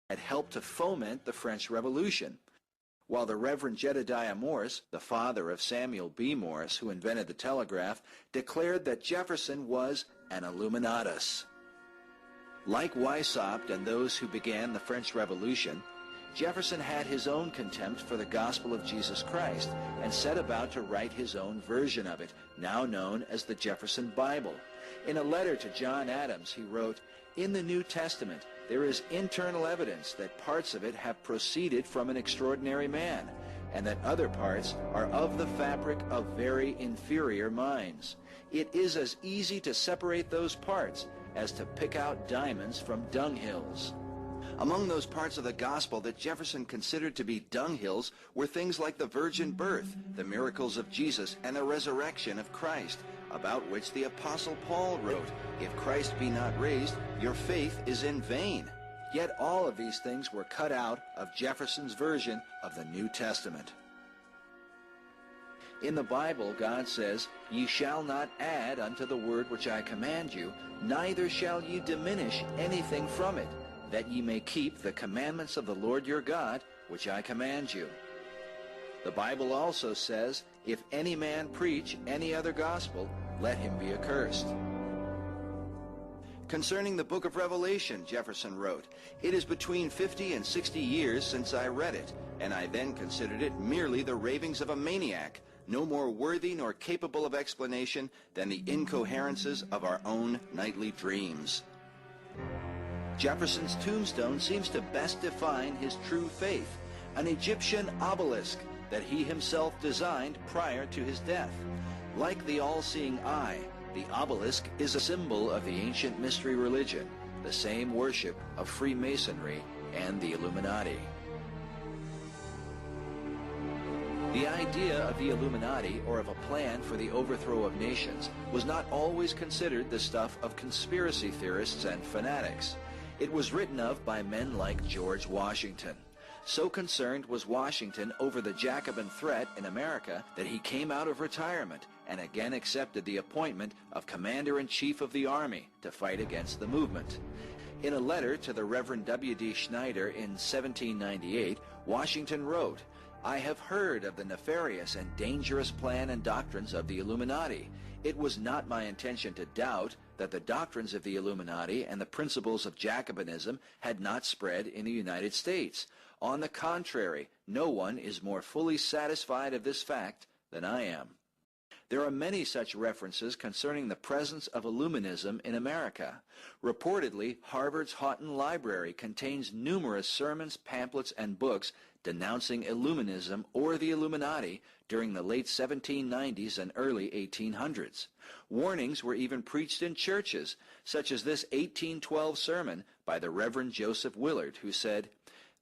had helped to foment the French Revolution, while the Reverend Jedediah Morse, the father of Samuel B. Morse, who invented the telegraph, declared that Jefferson was an Illuminatus. Like Weishaupt and those who began the French Revolution, Jefferson had his own contempt for the gospel of Jesus Christ and set about to write his own version of it, now known as the Jefferson Bible. In a letter to John Adams, he wrote, "In the New Testament, there is internal evidence that parts of it have proceeded from an extraordinary man, and that other parts are of the fabric of very inferior minds. It is as easy to separate those parts as to pick out diamonds from dunghills." Among those parts of the gospel that Jefferson considered to be dunghills were things like the virgin birth, the miracles of Jesus, and the resurrection of Christ, about which the Apostle Paul wrote, "If Christ be not raised, your faith is in vain." Yet all of these things were cut out of Jefferson's version of the New Testament. In the Bible, God says, "Ye shall not add unto the word which I command you, neither shall ye diminish anything from it, that ye may keep the commandments of the Lord your God, which I command you." The Bible also says, "If any man preach any other gospel, let him be accursed." Concerning the book of Revelation, Jefferson wrote, "It is between 50 and 60 years since I read it, and I then considered it merely the ravings of a maniac, no more worthy nor capable of explanation than the incoherences of our own nightly dreams." Jefferson's tombstone seems to best define his true faith, an Egyptian obelisk that he himself designed prior to his death. Like the all-seeing eye, the obelisk is a symbol of the ancient mystery religion, the same worship of Freemasonry and the Illuminati. The idea of the Illuminati, or of a plan for the overthrow of nations, was not always considered the stuff of conspiracy theorists and fanatics. It was written of by men like George Washington. So concerned was Washington over the Jacobin threat in America that he came out of retirement and again accepted the appointment of Commander-in-Chief of the Army to fight against the movement. In a letter to the Reverend W.D. Schneider in 1798, Washington wrote, "I have heard of the nefarious and dangerous plan and doctrines of the Illuminati. It was not my intention to doubt that the doctrines of the Illuminati and the principles of Jacobinism had not spread in the United States. On the contrary, no one is more fully satisfied of this fact than I am." There are many such references concerning the presence of Illuminism in America. Reportedly, Harvard's Houghton Library contains numerous sermons, pamphlets, and books denouncing Illuminism or the Illuminati during the late 1790s and early 1800s. Warnings were even preached in churches, such as this 1812 sermon by the Reverend Joseph Willard, who said,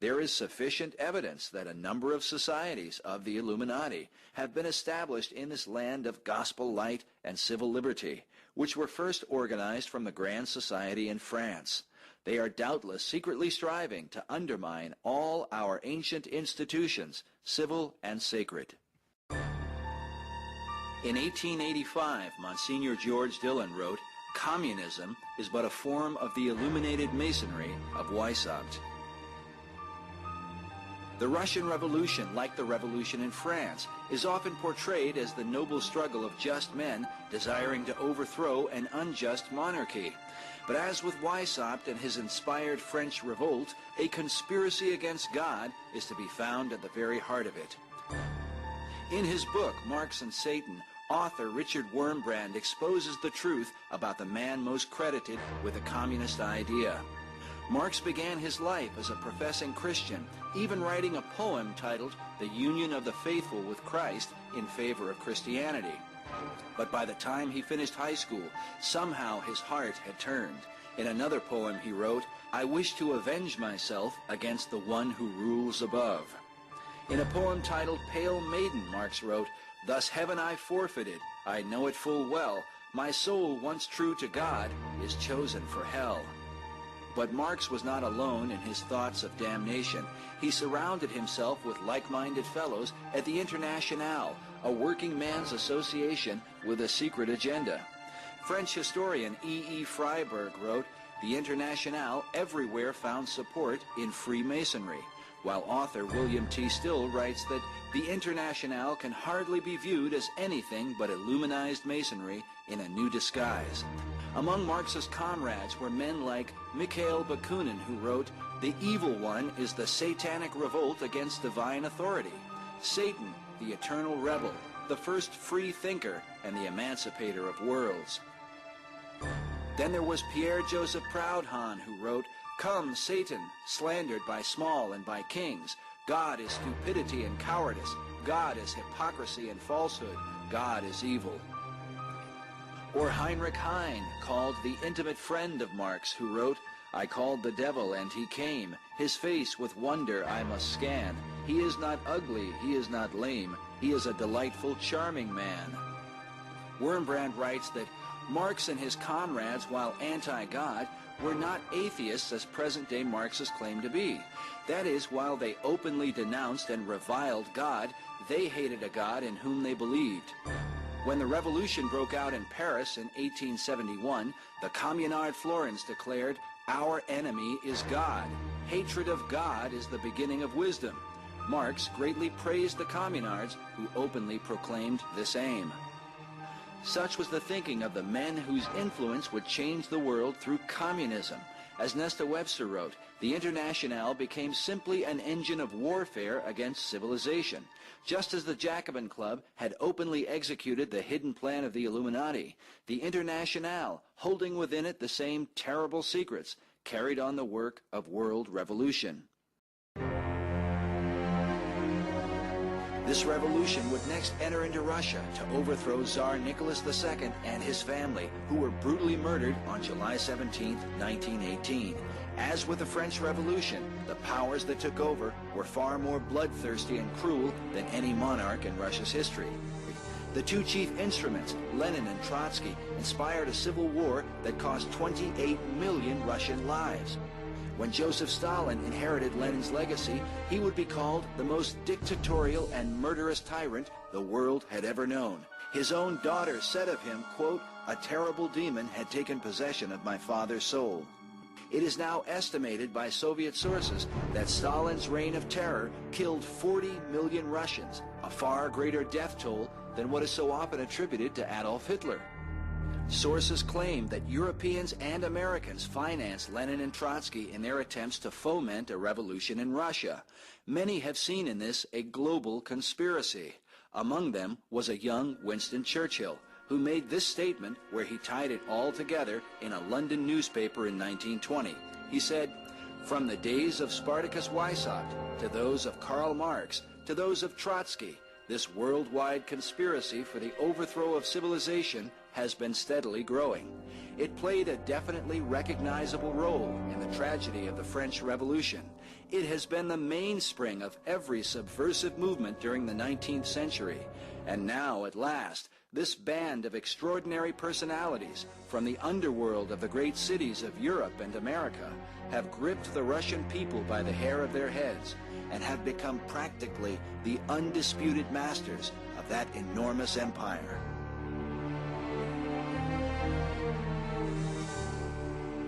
"There is sufficient evidence that a number of societies of the Illuminati have been established in this land of gospel light and civil liberty, which were first organized from the Grand Society in France. They are doubtless secretly striving to undermine all our ancient institutions, civil and sacred." In 1885, Monsignor George Dillon wrote, "Communism is but a form of the illuminated masonry of Weishaupt." The Russian Revolution, like the revolution in France, is often portrayed as the noble struggle of just men desiring to overthrow an unjust monarchy. But as with Weishaupt and his inspired French revolt, a conspiracy against God is to be found at the very heart of it. In his book, Marx and Satan, author Richard Wurmbrand exposes the truth about the man most credited with the communist idea. Marx began his life as a professing Christian, even writing a poem titled "The Union of the Faithful with Christ in Favor of Christianity." But by the time he finished high school, somehow his heart had turned. In another poem he wrote, "I wish to avenge myself against the one who rules above." In a poem titled "Pale Maiden," Marx wrote, "Thus heaven I forfeited, I know it full well, my soul once true to God is chosen for hell." But Marx was not alone in his thoughts of damnation. He surrounded himself with like-minded fellows at the Internationale, a working man's association with a secret agenda. French historian E. Freiberg wrote, the Internationale everywhere found support in Freemasonry, while author William T. Still writes that the Internationale can hardly be viewed as anything but Illuminized Masonry in a new disguise. Among Marx's comrades were men like Mikhail Bakunin, who wrote, "The evil one is the satanic revolt against divine authority. Satan, the eternal rebel, the first free thinker, and the emancipator of worlds." Then there was Pierre-Joseph Proudhon, who wrote, "Come, Satan, slandered by small and by kings. God is stupidity and cowardice. God is hypocrisy and falsehood. God is evil." Or Heinrich Heine, called the intimate friend of Marx, who wrote, "I called the devil, and he came. His face with wonder I must scan. He is not ugly, he is not lame. He is a delightful, charming man." Wurmbrand writes that Marx and his comrades, while anti-God, were not atheists as present-day Marxists claim to be. That is, while they openly denounced and reviled God, they hated a God in whom they believed. When the revolution broke out in Paris in 1871, the Communard Florins declared, "Our enemy is God. Hatred of God is the beginning of wisdom." Marx greatly praised the Communards, who openly proclaimed this aim. Such was the thinking of the men whose influence would change the world through communism. As Nesta Webster wrote, the Internationale became simply an engine of warfare against civilization. Just as the Jacobin Club had openly executed the hidden plan of the Illuminati, the Internationale, holding within it the same terrible secrets, carried on the work of world revolution. This revolution would next enter into Russia to overthrow Tsar Nicholas II and his family, who were brutally murdered on July 17, 1918. As with the French Revolution, the powers that took over were far more bloodthirsty and cruel than any monarch in Russia's history. The two chief instruments, Lenin and Trotsky, inspired a civil war that cost 28 million Russian lives. When Joseph Stalin inherited Lenin's legacy, he would be called the most dictatorial and murderous tyrant the world had ever known. His own daughter said of him, quote, "A terrible demon had taken possession of my father's soul." It is now estimated by Soviet sources that Stalin's reign of terror killed 40 million Russians, a far greater death toll than what is so often attributed to Adolf Hitler. Sources claim that Europeans and Americans financed Lenin and Trotsky in their attempts to foment a revolution in Russia. Many have seen in this a global conspiracy. Among them was a young Winston Churchill, who made this statement where he tied it all together in a London newspaper in 1920. He said, "From the days of Spartacus Weishaupt to those of Karl Marx to those of Trotsky, this worldwide conspiracy for the overthrow of civilization has been steadily growing. It played a definitely recognizable role in the tragedy of the French Revolution. It has been the mainspring of every subversive movement during the 19th century. And now, at last, this band of extraordinary personalities from the underworld of the great cities of Europe and America have gripped the Russian people by the hair of their heads and have become practically the undisputed masters of that enormous empire."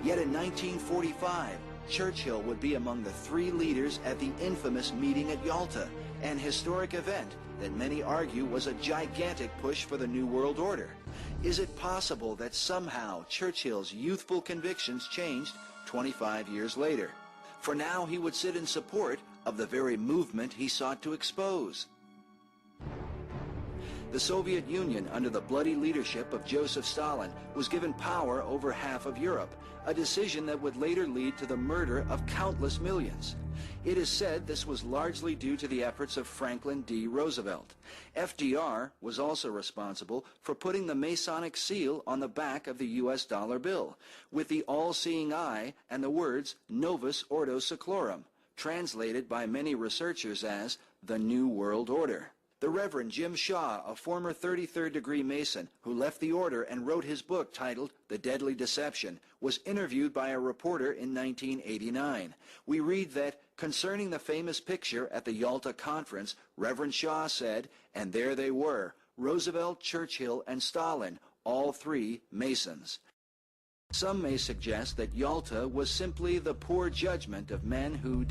Yet in 1945, Churchill would be among the three leaders at the infamous meeting at Yalta, an historic event that many argue was a gigantic push for the New World Order. Is it possible that somehow Churchill's youthful convictions changed 25 years later? For now he would sit in support of the very movement he sought to expose. The Soviet Union, under the bloody leadership of Joseph Stalin, was given power over half of Europe, a decision that would later lead to the murder of countless millions. It is said this was largely due to the efforts of Franklin D. Roosevelt. FDR was also responsible for putting the Masonic seal on the back of the U.S. dollar bill, with the all-seeing eye and the words Novus Ordo Seclorum, translated by many researchers as the New World Order. The Reverend Jim Shaw, a former 33rd degree Mason who left the order and wrote his book titled The Deadly Deception, was interviewed by a reporter in 1989. We read that, concerning the famous picture at the Yalta Conference, Reverend Shaw said, "And there they were, Roosevelt, Churchill, and Stalin, all three Masons." Some may suggest that Yalta was simply the poor judgment of men who